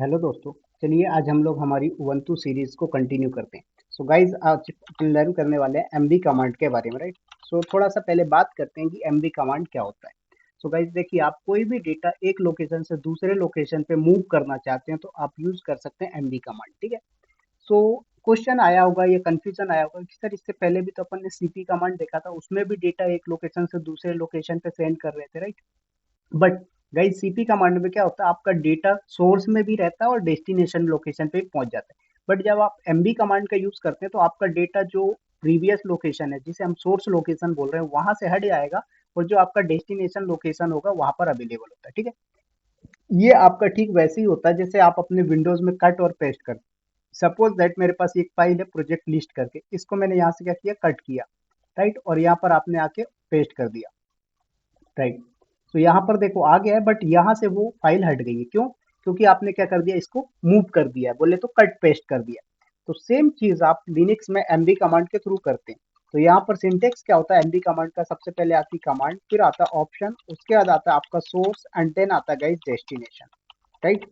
Hello दोस्तों। चलिए आज हम लोग हमारी उबंटू सीरीज को कंटिन्यू करते हैं। सो गाइज आज अपन लर्न करने वाले हैं एमवी कमांड के बारे में, राइट। सो थोड़ा सा पहले बात करते हैं कि एमवी कमांड क्या होता है। सो गाइज देखिए, आप कोई भी डेटा एक लोकेशन से दूसरे लोकेशन पे मूव करना चाहते हैं तो आप यूज कर सकते हैं एमवी कमांड, ठीक है। सो क्वेश्चन आया होगा या कंफ्यूजन आया होगा कि सर इससे पहले भी तो अपन ने सीपी कमांड देखा था, उसमें भी डेटा एक लोकेशन से दूसरे लोकेशन पे सेंड कर रहे थे, right. But guys CP command में क्या होता है, आपका डेटा सोर्स में भी रहता है और डेस्टिनेशन लोकेशन पे भी पहुंच जाता है। बट जब आप एमबी कमांड का यूज करते हैं तो आपका डेटा जो प्रीवियस लोकेशन है, जिसे हम सोर्स लोकेशन बोल रहे हैं, वहां से हट जाएगा और जो आपका डेस्टिनेशन लोकेशन होगा वहां पर अवेलेबल होता है, ठीक है। ये आपका ठीक वैसे ही होता है जैसे आप अपने विंडोज में कट और पेस्ट करते हैं। सपोज दैट मेरे पास एक फाइल है प्रोजेक्ट लिस्ट करके, इसको मैंने यहाँ से क्या किया, कट किया, राइट, और यहाँ पर आपने आके पेस्ट कर दिया, राइट। तो यहाँ पर देखो आ गया है, बट यहाँ से वो फाइल हट गई है, क्यों? क्योंकि आपने क्या कर दिया, इसको मूव कर दिया है, बोले तो कट पेस्ट कर दिया। तो सेम चीज आप लिनक्स में एमवी कमांड के थ्रू करते हैं। तो यहाँ पर सिंटेक्स क्या होता है एमवी कमांड का, सबसे पहले आती कमांड, फिर आता ऑप्शन, उसके बाद आता है आपका सोर्स एंड देन आता है डेस्टिनेशन, राइट।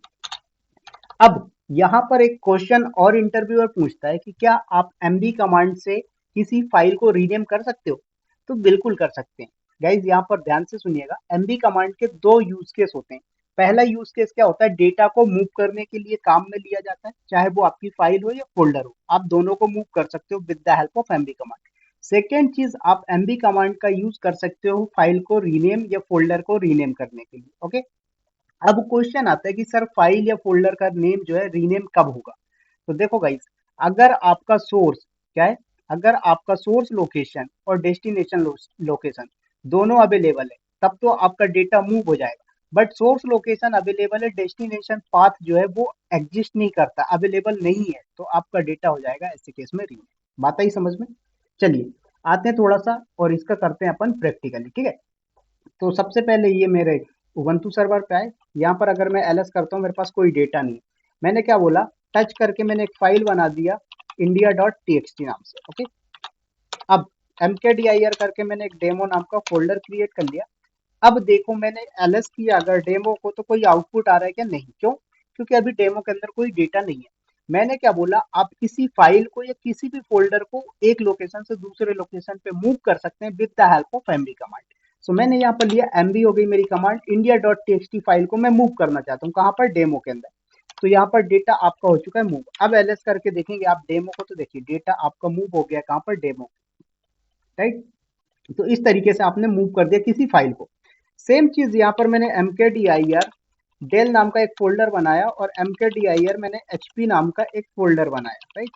अब यहाँ पर एक क्वेश्चन और इंटरव्यूअर पूछता है कि क्या आप एमवी कमांड से किसी फाइल को रीनेम कर सकते हो? तो बिल्कुल कर सकते हैं। गाइज यहाँ पर ध्यान से सुनिएगा, एमवी कमांड के दो यूज केस होते हैं। पहला यूज केस क्या होता है, डेटा को मूव करने के लिए काम में लिया जाता है, चाहे वो आपकी फाइल हो या फोल्डर हो, आप दोनों को मूव कर सकते हो with the help of MV command. Second चीज, आप एमवी कमांड का यूज कर सकते हो फाइल को रीनेम या फोल्डर को रीनेम करने के लिए, ओके। अब क्वेश्चन आता है कि सर फाइल या फोल्डर का नेम जो है रीनेम कब होगा? तो देखो गाइस, अगर आपका सोर्स क्या है, अगर आपका सोर्स लोकेशन और डेस्टिनेशन लोकेशन दोनों अवेलेबल है, तब तो आपका डेटा मूव हो जाएगा। बट सोर्स लोकेशन अवेलेबल है, डेस्टिनेशन पाथ जो है वो एग्जिस्ट नहीं करता, अवेलेबल नहीं है, तो आपका डेटा हो जाएगा ऐसे केस में रीनेम। बात आई समझ में? चलिए आते हैं थोड़ा सा और इसका करते हैं अपन प्रैक्टिकली, ठीक है। तो सबसे पहले ये मेरे उबंटू सर्वर पे आए, यहाँ पर अगर मैं एलएस करता हूँ, मेरे पास कोई डेटा नहीं है। मैंने क्या बोला, टच करके मैंने एक फाइल बना दिया India dot T X T नाम से, ओके। अब mkdir करके मैंने एक डेमो नाम का फोल्डर क्रिएट कर लिया। अब देखो मैंने एलएस किया अगर डेमो को, तो कोई आउटपुट आ रहा है क्या? नहीं, क्यों? क्योंकि अभी डेमो के अंदर कोई डेटा नहीं है। मैंने क्या बोला, आप किसी फाइल को या किसी भी फोल्डर को एक लोकेशन से दूसरे लोकेशन पे मूव कर सकते हैं with the help of MV command. So मैंने यहाँ पर लिया, एमवी हो गई मेरी command, India dot T file को मैं मूव करना चाहता हूँ, कहाँ पर? डेमो के अंदर। तो यहाँ पर डेटा आपका हो चुका है मूव। अब एलएस करके देखेंगे आप डेमो को, तो देखिए डेटा आपका मूव हो गया कहाँ पर? Demo, right. तो इस तरीके से आपने मूव कर दिया किसी फाइल को। सेम चीज यहाँ पर मैंने mkdir डेल नाम का एक फोल्डर बनाया और mkdir मैंने hp नाम का एक फोल्डर बनाया, राइट।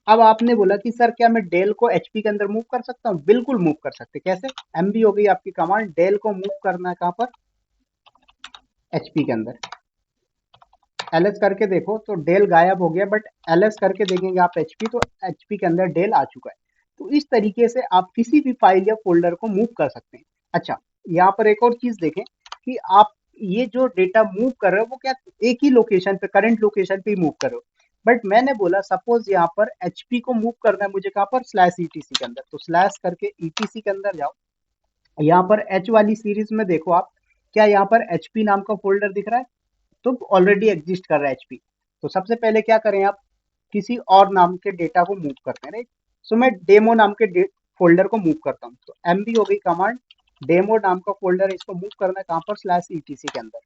अब आपने बोला कि सर क्या मैं डेल को hp के अंदर मूव कर सकता हूँ? बिल्कुल मूव कर सकते। कैसे? mb हो गई आपकी कमांड, डेल को मूव करना है कहाँ पर? hp के अंदर। ls करके देखो तो डेल गायब हो गया, बट ls करके देखेंगे आप hp, तो hp के अंदर डेल आ चुका है। तो इस तरीके से आप किसी भी फाइल या फोल्डर को मूव कर सकते हैं। अच्छा, यहाँ पर एक और चीज देखें कि आप ये जो डेटा मूव कर रहे हो वो क्या एक ही लोकेशन पे, करंट लोकेशन पे ही मूव कर रहे हो। बट मैंने बोला सपोज यहाँ पर एचपी को मूव करना है मुझे कहाँ पर? स्लैश ईटीसी के अंदर। तो स्लैश करके ईटीसी के अंदर जाओ, यहाँ पर एच वाली सीरीज में देखो आप, क्या यहाँ पर एचपी नाम का फोल्डर दिख रहा है? तो ऑलरेडी एग्जिस्ट कर रहा है एचपी। तो सबसे पहले क्या करें, आप किसी और नाम के डेटा को मूव करते हैं, राइट। सो मैं डेमो नाम के फोल्डर को मूव करता हूँ। तो एमबी हो गई कमांड, डेमो नाम का फोल्डर है, इसको मूव करना है कहाँ पर? स्लैश ईटीसी के अंदर।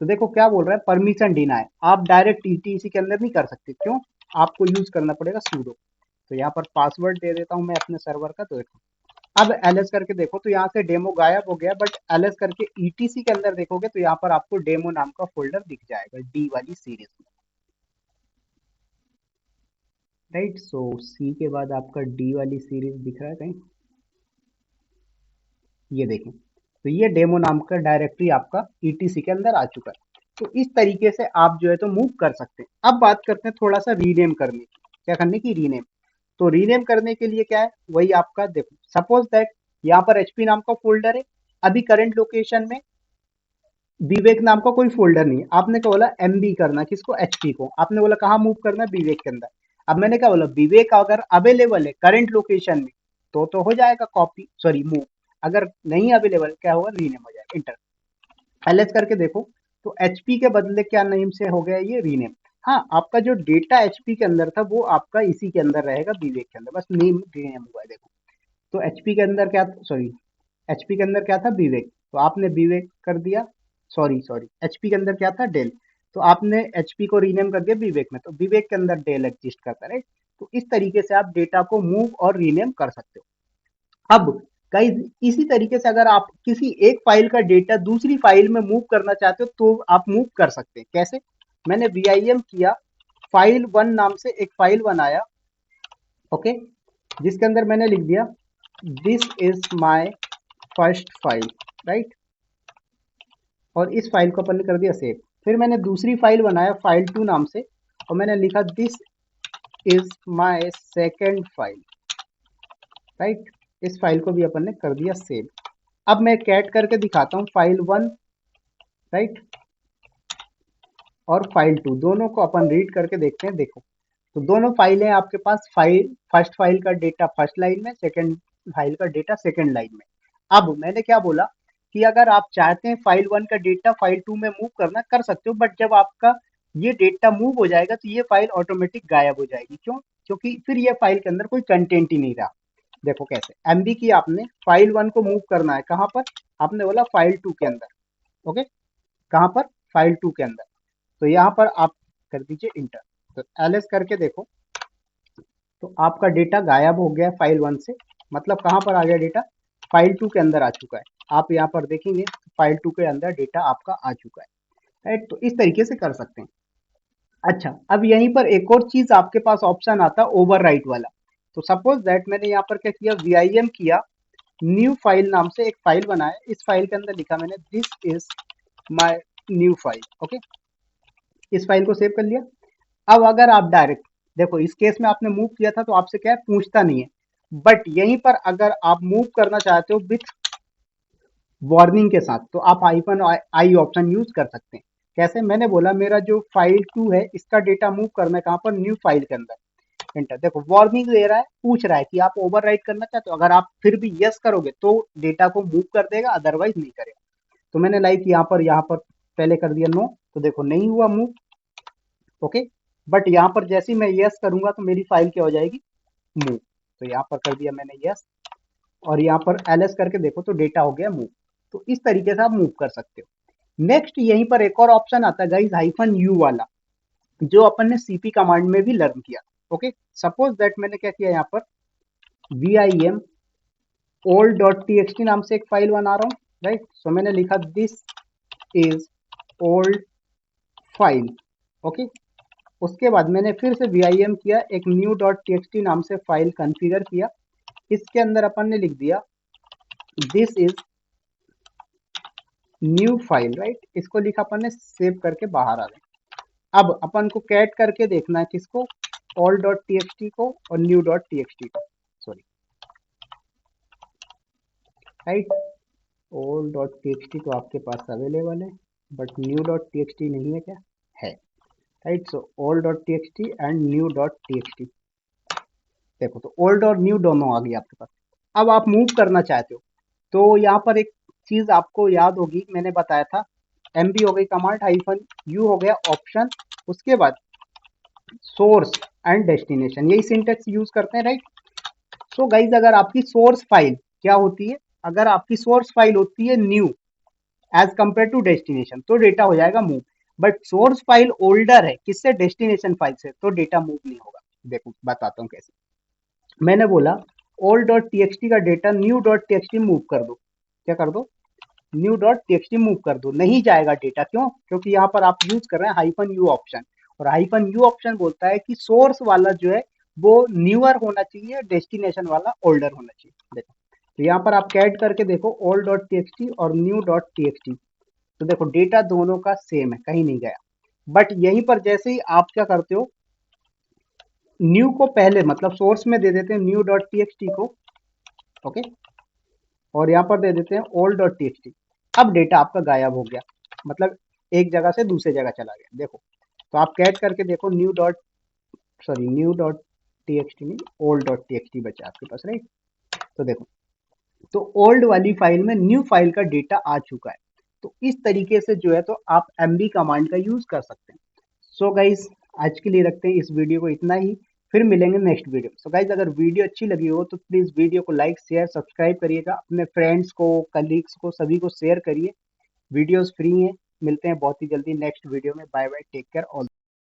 तो देखो क्या बोल रहा है, परमिशन डिनाय। आप डायरेक्ट ईटीसी के अंदर नहीं कर सकते, क्यों? आपको यूज करना पड़ेगा सूडो। तो यहाँ पर पासवर्ड दे देता हूँ मैं अपने सर्वर का, तो देखो अब एलएस करके देखो तो यहाँ से डेमो गायब हो गया, बट एलएस करके ईटीसी के अंदर देखोगे तो यहाँ पर आपको डेमो नाम का फोल्डर दिख जाएगा डी वाली सीरीज में, राइट। सो सी के बाद आपका डी वाली सीरीज दिख रहा है कहीं? ये देखें, तो ये डेमो नाम का डायरेक्टरी आपका ईटीसी के अंदर आ चुका है। तो इस तरीके से आप जो है तो मूव कर सकते हैं। अब बात करते हैं थोड़ा सा रीनेम करने की। क्या करने की? रीनेम। तो रीनेम करने के लिए क्या है, वही आपका देखो, सपोज दैट यहाँ पर एचपी नाम का फोल्डर है, अभी करंट लोकेशन में विवेक नाम का कोई फोल्डर नहीं है। आपने क्या बोला? एमबी करना, किसको? एचपी को। आपने बोला कहाँ मूव करना है? विवेक के अंदर। अब मैंने क्या बोला, विवेक अगर अवेलेबल है करंट लोकेशन में तो हो जाएगा कॉपी, सॉरी मूव। अगर नहीं अवेलेबल क्या होगा? रीनेम हो जाएगा। इंटर एलएस करके देखो, तो एचपी के बदले क्या नेम से हो गया ये रीनेम। हाँ, आपका जो डेटा एचपी के अंदर था वो आपका इसी के अंदर रहेगा, विवेक के अंदर, बस नेम रीनेम हुआ है। देखो, तो एचपी के अंदर क्या, सॉरी, एचपी के अंदर क्या था, विवेक, तो आपने विवेक कर दिया। सॉरी सॉरी, एचपी के अंदर क्या था, डेल, तो आपने एचपी को रीनेम कर दिया विवेक में, तो विवेक के अंदर डेल एग्जिस्ट करता है, राइट। तो इस तरीके से आप डेटा को मूव और रीनेम कर सकते हो। अब गाइस, इसी तरीके से अगर आप किसी एक फाइल का डेटा दूसरी फाइल में मूव करना चाहते हो तो आप मूव कर सकते हैं। कैसे? मैंने वीआईएम किया, फाइल वन नाम से एक फाइल बनाया, ओके, जिसके अंदर मैंने लिख दिया this is my first file, right, और इस फाइल को अपन ने कर दिया सेव। फिर मैंने दूसरी फाइल बनाया फाइल टू नाम से, और मैंने लिखा this is my second file, right, इस फाइल को भी अपन ने कर दिया सेव। अब मैं कैट करके दिखाता हूँ फाइल वन, राइट, और फाइल टू, दोनों को अपन रीड करके देखते हैं। देखो, तो दोनों फाइलें आपके पास, फाइल फर्स्ट फाइल का डेटा फर्स्ट लाइन में, सेकंड फाइल का डेटा सेकंड लाइन में। अब मैंने क्या बोला कि अगर आप चाहते हैं फाइल वन का डेटा फाइल टू में मूव करना, कर सकते हो, बट जब आपका ये डेटा मूव हो जाएगा तो ये फाइल ऑटोमेटिक गायब हो जाएगी। क्यों? क्योंकि फिर ये फाइल के अंदर कोई कंटेंट ही नहीं रहा। देखो कैसे, एमबी की आपने फाइल वन को मूव करना है, कहां पर? आपने बोला फाइल टू के अंदर, ओके, कहां पर? फाइल टू के अंदर। तो यहाँ पर आप कर दीजिए इंटर, तो एलएस करके देखो, तो आपका डेटा गायब हो गया फाइल वन से, मतलब कहाँ पर आ गया डेटा? फाइल टू के अंदर आ चुका है। आप यहाँ पर देखेंगे फाइल टू के अंदर डेटा आपका आ चुका है, राइट। तो इस तरीके से कर सकते हैं। अच्छा, अब यहीं पर एक और चीज आपके पास ऑप्शन आता है ओवरराइट वाला। तो सपोज दैट मैंने यहाँ पर क्या किया, वीआईएम किया, न्यू फाइल नाम से एक फाइल बनाया, इस फाइल के अंदर लिखा मैंने this is my new file, okay, इस फाइल को सेव कर लिया। अब अगर आप डायरेक्ट, देखो इस केस में आपने मूव किया था तो आपसे क्या है, पूछता नहीं है, बट यहीं पर अगर आप मूव करना चाहते हो विथ वार्निंग के साथ, तो आप हाइफन आई ऑप्शन यूज कर सकते हैं। कैसे? मैंने बोला मेरा जो फाइल टू है इसका डेटा मूव करना है कहाँ पर, न्यू फाइल के अंदर, एंटर। देखो वार्निंग दे रहा है, पूछ रहा है कि आप ओवरराइट करना चाहते हो, अगर आप फिर भी यस करोगे तो डेटा को मूव कर देगा, अदरवाइज नहीं करेगा। तो मैंने लाइक यहाँ पर पहले कर दिया नो, तो देखो नहीं हुआ मूव, ओके, बट यहाँ पर जैसे ही मैं यस करूंगा तो मेरी फाइल क्या हो जाएगी, मूव। तो यहाँ पर कर दिया मैंने यस, और यहाँ पर एलएस करके देखो तो डेटा हो गया मूव। तो इस तरीके से आप मूव कर सकते हो। नेक्स्ट यहीं पर एक और ऑप्शन आता है गाइस, हाइफन यू वाला, जो अपन ने सीपी कमांड में भी लर्न किया। ओके, सपोज दैट मैंने क्या किया, यहाँ पर V I M old dot T X T नाम से एक फाइल बना रहा हूँ, राइट। सो मैंने लिखा this is old file, okay. उसके बाद मैंने फिर से वी आई एम किया, एक new dot T X T नाम से फाइल कॉन्फ़िगर किया, इसके अंदर अपन ने लिख दिया this is new file, right, इसको लिखा अपन ने, सेव करके बाहर आ गए। अब अपन को कैट करके देखना है किसको, all dot T X T को और new dot T X T को, sorry, right. All dot T X T तो आपके पास अवेलेबल है, but new dot T X T नहीं है क्या? है, right. So all dot T X T and new dot T X T, देखो तो ओल्ड और न्यू दोनों आ गई आपके पास। अब आप मूव करना चाहते हो तो यहाँ पर एक चीज आपको याद होगी, मैंने बताया था, एमबी हो गई कमांड, हाइफन यू हो गया ऑप्शन, उसके बाद सोर्स एंड डेस्टिनेशन, यही सिंटेक्स यूज करते हैं, राइट। सो गाइज, अगर आपकी सोर्स फाइल क्या होती है, अगर आपकी सोर्स फाइल होती है new as compare to destination, तो डेटा हो जाएगा move. But source file older है किससे, डेस्टिनेशन फाइल से, तो डेटा मूव नहीं होगा। देखो बताता हूँ कैसे। मैंने बोला ओल्ड डॉट टीएक्सटी का data new dot TXT move कर दो, क्या कर दो, न्यू डॉट टीएक्सटी मूव कर दो, नहीं जाएगा डेटा। क्यों? क्योंकि यहाँ पर आप यूज कर रहे हैं हाइफन यू ऑप्शन, और हाइफन यू ऑप्शन बोलता है कि सोर्स वाला जो है वो न्यूअर होना चाहिए, डेस्टिनेशन वाला ओल्डर होना चाहिए। देखो, तो यहाँ पर आप कैट करके देखो ओल्ड डॉट टीएक्सटी और न्यू डॉट टीएक्सटी, तो देखो डेटा दोनों का सेम है, कहीं नहीं गया। बट यहीं पर जैसे ही आप क्या करते हो, न्यू को पहले मतलब सोर्स में दे देते हैं न्यू डॉट टीएक्सटी को, ओके, और यहाँ पर दे देते हैं ओल्ड डॉट टीएक्सटी। अब डेटा आपका गायब हो गया, मतलब एक जगह से दूसरे जगह चला गया। देखो, तो आप कैट करके देखो new dot, sorry new dot TXT नहीं, ओल्ड डॉट टीएक्सटी बचा आपके पास, राइट। तो देखो, तो ओल्ड वाली फाइल में न्यू फाइल का डेटा आ चुका है। तो इस तरीके से जो है तो आप एमबी कमांड का यूज कर सकते हैं। सो गाइज आज के लिए रखते हैं इस वीडियो को इतना ही, फिर मिलेंगे नेक्स्ट वीडियो। सो गाइज अगर वीडियो अच्छी लगी हो तो प्लीज वीडियो को लाइक शेयर सब्सक्राइब करिएगा, अपने फ्रेंड्स को कलीग्स को सभी को शेयर करिए। वीडियोस फ्री हैं, मिलते हैं बहुत ही जल्दी नेक्स्ट वीडियो में। Bye bye, take care all.